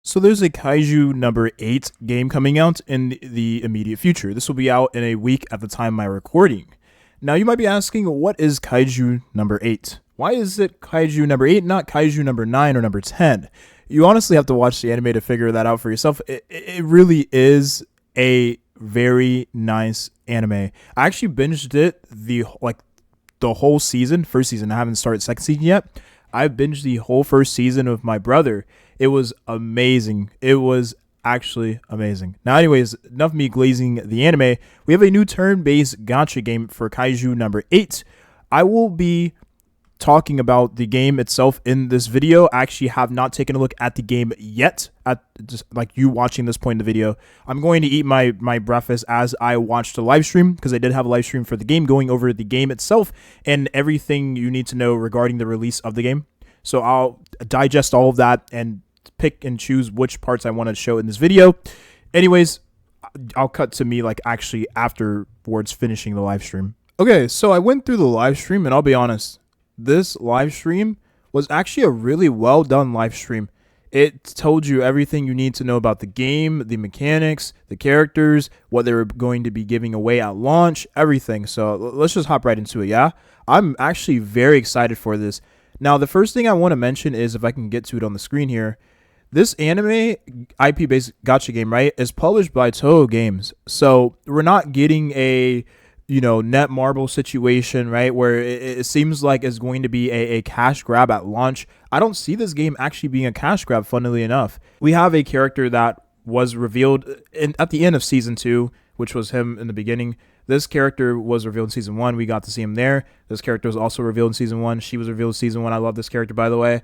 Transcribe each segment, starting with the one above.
So there's a Kaiju number 8 game coming out in the immediate future. This will be out in a week at the time of my recording. Now you might be asking, what is Kaiju number 8? Why is it Kaiju number 8, not Kaiju number 9 or number 10? You honestly have to watch the anime to figure that out for yourself. It really is a very nice anime. I actually binged it the whole season, first season. I haven't started second season yet. I binged the whole first season with my brother. It was amazing. It was actually amazing. Now, anyways, enough of me glazing the anime. We have a new turn-based gacha game for Kaiju number 8. I will be talking about the game itself in this video. I actually have not taken a look at the game yet, at just like you watching this point in the video. I'm going to eat my breakfast as I watch the live stream, because I did have a live stream for the game going over the game itself and everything you need to know regarding the release of the game. So I'll digest all of that and pick and choose which parts I want to show in this video. Anyways, I'll cut to me actually afterwards finishing the live stream. Okay, so I went through the live stream, and I'll be honest, this live stream was actually a really well done live stream. It told you everything you need to know about the game, the mechanics, the characters, what they were going to be giving away at launch, everything. So let's just hop right into it, yeah? I'm actually very excited for this. Now, the first thing I want to mention is, if I can get to it on the screen here, this anime IP-based gacha game, right, is published by Toho Games. So we're not getting a Netmarble situation, right, where it seems like it's going to be a cash grab at launch. I don't see this game actually being a cash grab, funnily enough. We have a character that was revealed at the end of Season 2, which was him in the beginning. This character was revealed in Season 1. We got to see him there. This character was also revealed in Season 1. She was revealed in Season 1. I love this character, by the way.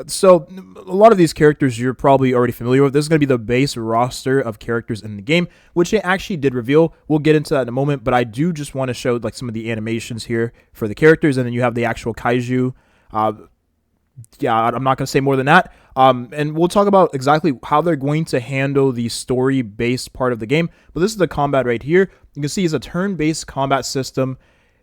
So a lot of these characters you're probably already familiar with. This is going to be the base roster of characters in the game, which they actually did reveal. We'll get into that in a moment, but I do just want to show some of the animations here for the characters, and then you have the actual Kaiju. Yeah, I'm not going to say more than that. And we'll talk about exactly how they're going to handle the story-based part of the game. But this is the combat right here. You can see it's a turn-based combat system.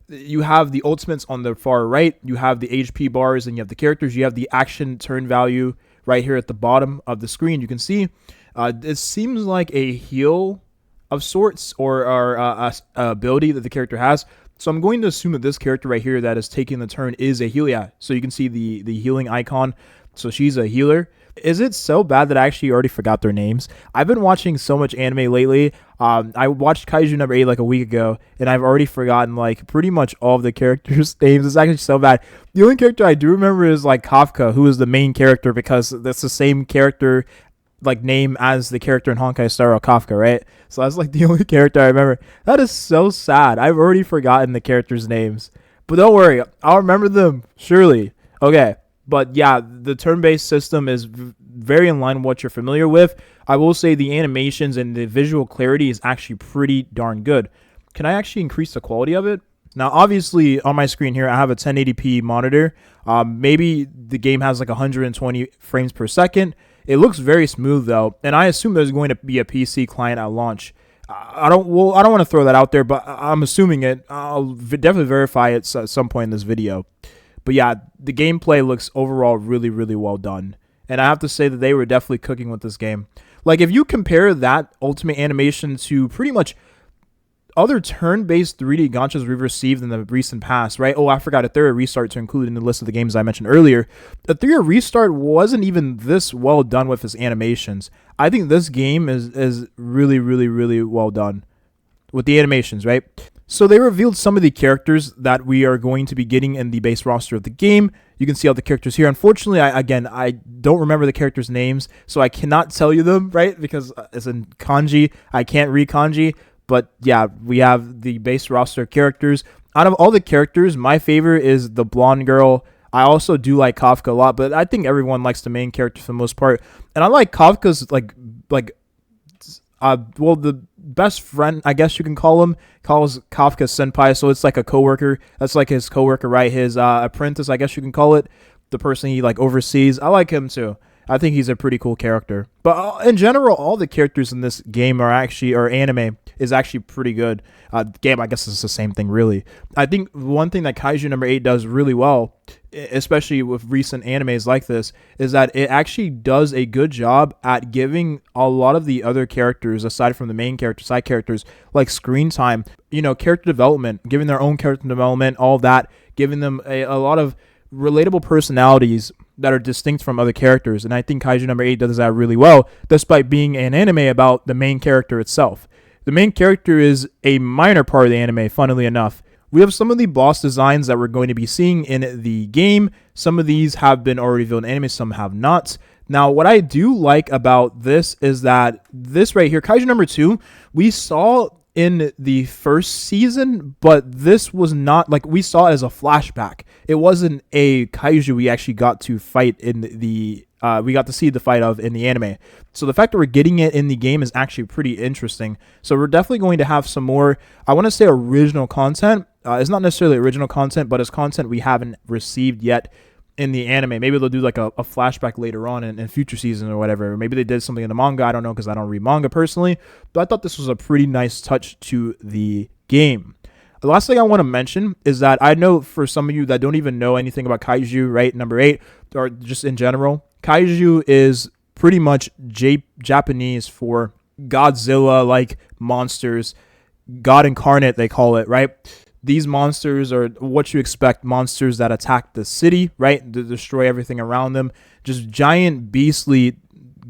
You have the ultimates on the far right, you have the HP bars, and you have the characters. You have the action turn value right here at the bottom of the screen. You can see it seems like a heal of sorts, or a ability that the character has. So I'm going to assume that this character right here that is taking the turn is a healer. Yeah, so you can see the healing icon. So she's a healer. Is it so bad that I actually already forgot their names? I've been watching so much anime lately. I watched Kaiju number 8 a week ago, and I've already forgotten pretty much all of the characters' names. It's actually so bad. The only character I do remember is Kafka, who is the main character, because that's the same character name as the character in Honkai Star Rail, Kafka, right? So that's the only character I remember. That is so sad. I've already forgotten the characters' names. But don't worry, I'll remember them, surely. Okay. But yeah, the turn-based system is very in line with what you're familiar with. I will say the animations and the visual clarity is actually pretty darn good. Can I actually increase the quality of it? Now, obviously, on my screen here, I have a 1080p monitor. Maybe the game has 120 frames per second. It looks very smooth, though, and I assume there's going to be a PC client at launch. I don't want to throw that out there, but I'm assuming it. I'll definitely verify it at some point in this video. But yeah, the gameplay looks overall really, really well done. And I have to say that they were definitely cooking with this game. If you compare that ultimate animation to pretty much other turn-based 3D gachas we've received in the recent past, right? Oh, I forgot a Thera Restart to include in the list of the games I mentioned earlier. The Thera Restart wasn't even this well done with its animations. I think this game is really, really, really well done with the animations, right? So they revealed some of the characters that we are going to be getting in the base roster of the game. You can see all the characters here. Unfortunately, I don't remember the characters' names, so I cannot tell you them, right? Because it's in kanji. I can't read kanji. But yeah, we have the base roster of characters. Out of all the characters, my favorite is the blonde girl. I also do like Kafka a lot, but I think everyone likes the main character for the most part. And I like Kafka's the best friend, I guess you can call him, calls Kafka senpai, so it's a coworker. That's his coworker, right? His apprentice, I guess you can call it. The person he oversees. I like him too. I think he's a pretty cool character. But in general, all the characters in this game are anime. is actually pretty good. Game, I guess, is the same thing, really. I think one thing that Kaiju number 8 does really well, especially with recent animes like this, is that it actually does a good job at giving a lot of the other characters, aside from the main character, side characters, like screen time, character development, giving their own character development, all that, giving them a lot of relatable personalities that are distinct from other characters. And I think Kaiju number 8 does that really well, despite being an anime about the main character itself. The main character is a minor part of the anime, funnily enough. We have some of the boss designs that we're going to be seeing in the game. Some of these have been already revealed in anime, some have not. Now, what I do like about this is that this right here, Kaiju number 2, we saw in the first season, but this was not, like, we saw it as a flashback. It wasn't a Kaiju we actually got to fight in we got to see the fight of in the anime. So the fact that we're getting it in the game is actually pretty interesting. So we're definitely going to have some more, I want to say, original content. It's not necessarily original content, but it's content we haven't received yet in the anime. Maybe they'll do like a flashback later on in future seasons or whatever. Or maybe they did something in the manga. I don't know, because I don't read manga personally. But I thought this was a pretty nice touch to the game. The last thing I want to mention is that I know for some of you that don't even know anything about Kaiju, right, number 8, or just in general, Kaiju is pretty much Japanese for Godzilla-like monsters. God incarnate, they call it, right? These monsters are what you expect, monsters that attack the city, right? To destroy everything around them. Just giant, beastly,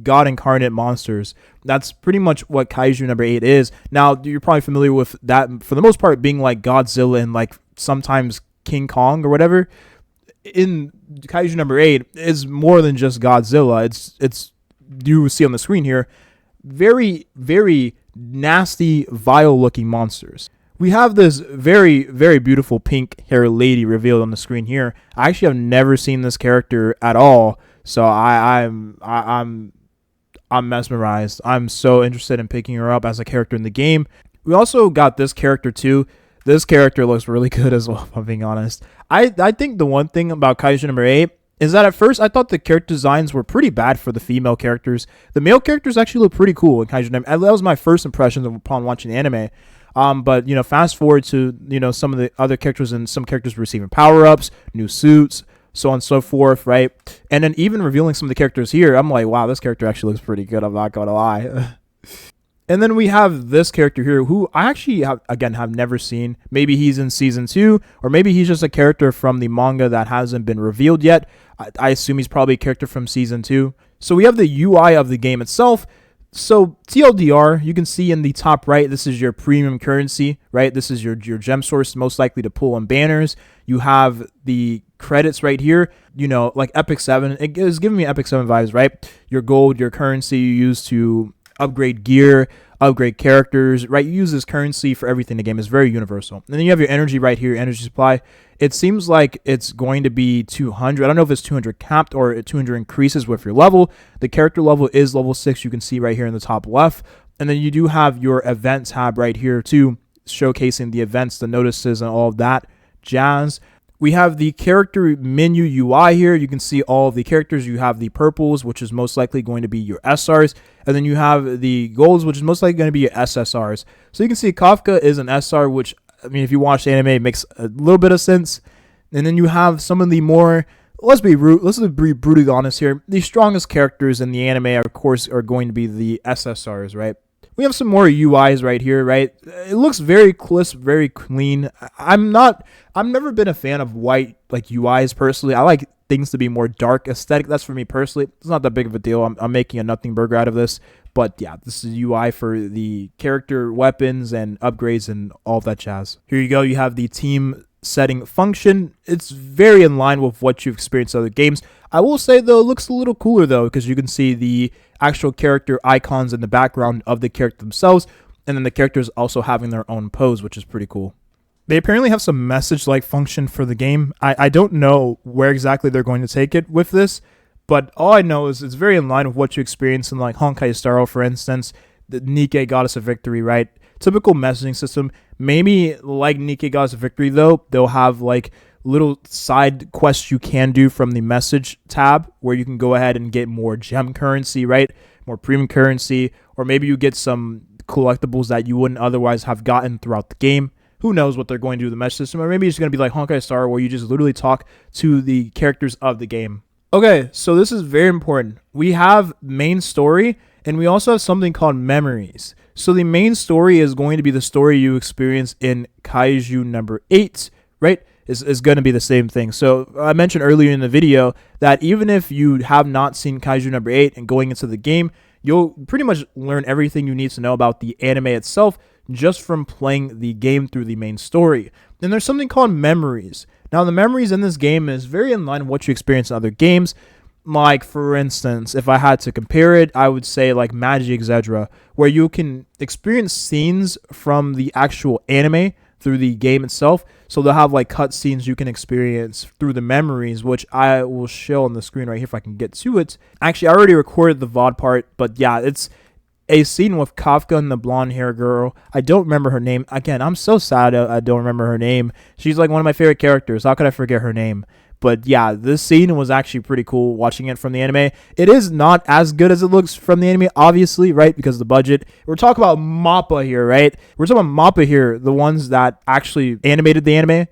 God incarnate monsters. That's pretty much what Kaiju number 8 is. Now, you're probably familiar with that, for the most part, being like Godzilla and like sometimes King Kong or whatever. In Kaiju number 8 is more than just Godzilla. It's you see on the screen here, very, very nasty, vile looking monsters. We have this very, very beautiful pink hair lady revealed on the screen here. I actually have never seen this character at all, so I'm mesmerized. I'm so interested in picking her up as a character in the game. We also got this character too. This character looks really good as well, if I'm being honest. I think the one thing about Kaiju number 8 is that at first I thought the character designs were pretty bad for the female characters. The male characters actually look pretty cool in Kaiju number 8. That was my first impression upon watching the anime. But, fast forward to, some of the other characters, and some characters receiving power-ups, new suits, so on and so forth, right? And then even revealing some of the characters here, I'm like, wow, this character actually looks pretty good. I'm not going to lie. And then we have this character here who I actually have never seen. Maybe he's in season 2, or maybe he's just a character from the manga that hasn't been revealed yet. I assume he's probably a character from season 2. So we have the UI of the game itself. So TLDR, you can see in the top right, this is your premium currency, right? This is your gem source, most likely to pull on banners. You have the credits right here, like Epic 7. It is giving me Epic 7 vibes, right? Your gold, your currency you use to upgrade gear, upgrade characters, right? You use this currency for everything in the game. It's very universal. And then you have your energy right here, energy supply. It seems like it's going to be 200. I don't know if it's 200 capped or 200 increases with your level. The character level is level 6. You can see right here in the top left. And then you do have your event tab right here too, showcasing the events, the notices, and all of that jazz. We have the character menu UI here. You can see all of the characters. You have the purples, which is most likely going to be your SRs. And then you have the golds, which is most likely going to be your SSRs. So you can see Kafka is an SR, which, I mean, if you watch the anime, it makes a little bit of sense. And then you have some of the more, let's be brutally honest here. The strongest characters in the anime, of course, are going to be the SSRs, right? We have some more UIs right here, right? It looks very crisp, very clean. I'm never been a fan of white like UIs personally. I like things to be more dark aesthetic. That's for me personally. It's not that big of a deal. I'm making a nothing burger out of this. But yeah, this is UI for the character weapons and upgrades and all of that jazz. Here you go. You have the team setting function. It's very in line with what you've experienced in other games. I will say, though, it looks a little cooler, though, because you can see the actual character icons in the background of the character themselves, and then the characters also having their own pose, which is pretty cool. They apparently have some message-like function for the game. I don't know where exactly they're going to take it with this, but all I know is it's very in line with what you experience in like Honkai Star Rail, for instance, the Nikke Goddess of Victory, right? Typical messaging system. Maybe like Nikke Goddess of Victory, though, they'll have like little side quests you can do from the message tab where you can go ahead and get more gem currency, right? More premium currency, or maybe you get some collectibles that you wouldn't otherwise have gotten throughout the game. Who knows what they're going to do with the mesh system, or maybe it's going to be like Honkai Star, where you just literally talk to the characters of the game. Okay, so this is very important. We have main story, and we also have something called memories. So the main story is going to be the story you experience in Kaiju number 8, right? Is going to be the same thing. So I mentioned earlier in the video that even if you have not seen Kaiju number 8 and going into the game, you'll pretty much learn everything you need to know about the anime itself just from playing the game through the main story. Then there's something called memories. Now, the memories in this game is very in line with what you experience in other games. Like, for instance, if I had to compare it, I would say like Magic Zedra, where you can experience scenes from the actual anime through the game itself. So they'll have like cut scenes you can experience through the memories, which I will show on the screen right here if I can get to it. Actually, I already recorded the VOD part, but yeah, it's a scene with Kafka and the blonde hair girl. I don't remember her name. Again, I'm so sad I don't remember her name. She's like one of my favorite characters. How could I forget her name? But yeah, this scene was actually pretty cool watching it from the anime. It is not as good as it looks from the anime, obviously, right? Because of the budget. We're talking about MAPPA here, right? We're talking about MAPPA here, the ones that actually animated the anime.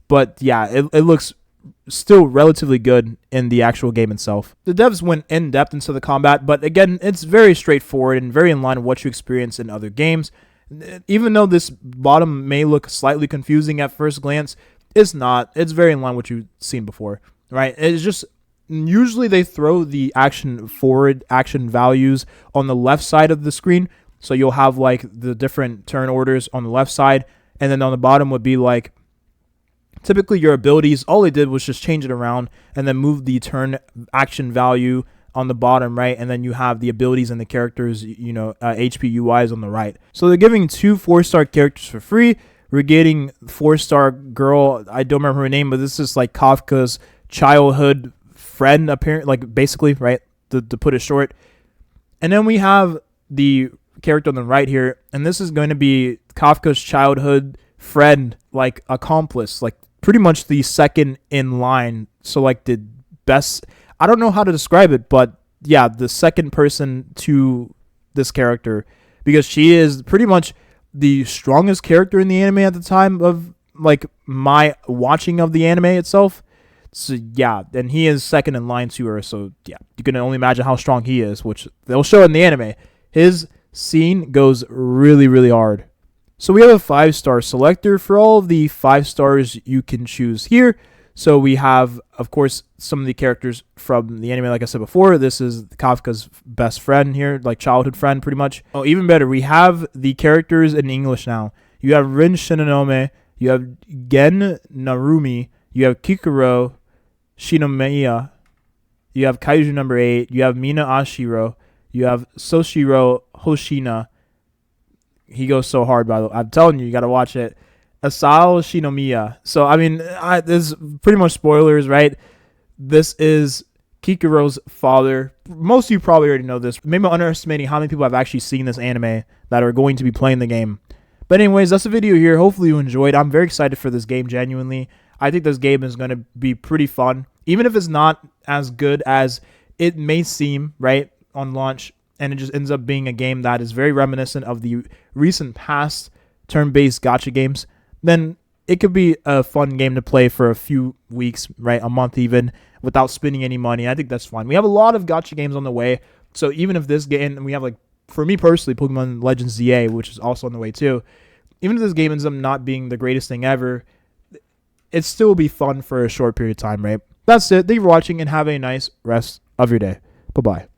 But yeah, it looks still relatively good in the actual game itself. The devs went in depth into the combat, but again, it's very straightforward and very in line with what you experience in other games. Even though this bottom may look slightly confusing at first glance, it's not. It's very in line with what you've seen before, right? It's just usually they throw the forward action values on the left side of the screen. So you'll have like the different turn orders on the left side, and then on the bottom would be like typically your abilities. All they did was just change it around and then move the turn action value on the bottom right, and then you have the abilities and the characters, HP UIs on the right. So they're giving 2 4-star characters for free. We're getting 4-star girl. I don't remember her name, but this is like Kafka's childhood friend, apparently, like basically, right? To put it short. And then we have the character on the right here, and this is going to be Kafka's childhood friend, like accomplice, like pretty much the second in line. So like the best, I don't know how to describe it, but yeah, the second person to this character, because she is pretty much the strongest character in the anime at the time of like my watching of the anime itself. So yeah, and he is second in line to her. So yeah, you can only imagine how strong he is, which they'll show in the anime. His scene goes really, really hard. So we have a 5-star selector. For all of the 5 stars you can choose here. So we have, of course, some of the characters from the anime, like I said before. This is Kafka's best friend here, like childhood friend, pretty much. Oh, even better, we have the characters in English now. You have Rin Shinonome, you have Gen Narumi, you have Kikuro Shinomiya, you have Kaiju number 8, you have Mina Ashiro, you have Soshiro Hoshina. He goes so hard, by the way. I'm telling you, you got to watch it. Asao Shinomiya. So, I mean, this is pretty much spoilers, right? This is Kikuro's father. Most of you probably already know this. Maybe I'm underestimating how many people have actually seen this anime that are going to be playing the game. But anyways, that's the video here. Hopefully you enjoyed. I'm very excited for this game, genuinely. I think this game is going to be pretty fun. Even if it's not as good as it may seem, right, on launch. And it just ends up being a game that is very reminiscent of the recent past turn-based gacha games. Then it could be a fun game to play for a few weeks, right? A month even, without spending any money. I think that's fun. We have a lot of gacha games on the way. So even if this game, we have like, for me personally, Pokemon Legends ZA, which is also on the way too. Even if this game ends up not being the greatest thing ever, it still will be fun for a short period of time, right? That's it. Thank you for watching and have a nice rest of your day. Bye-bye.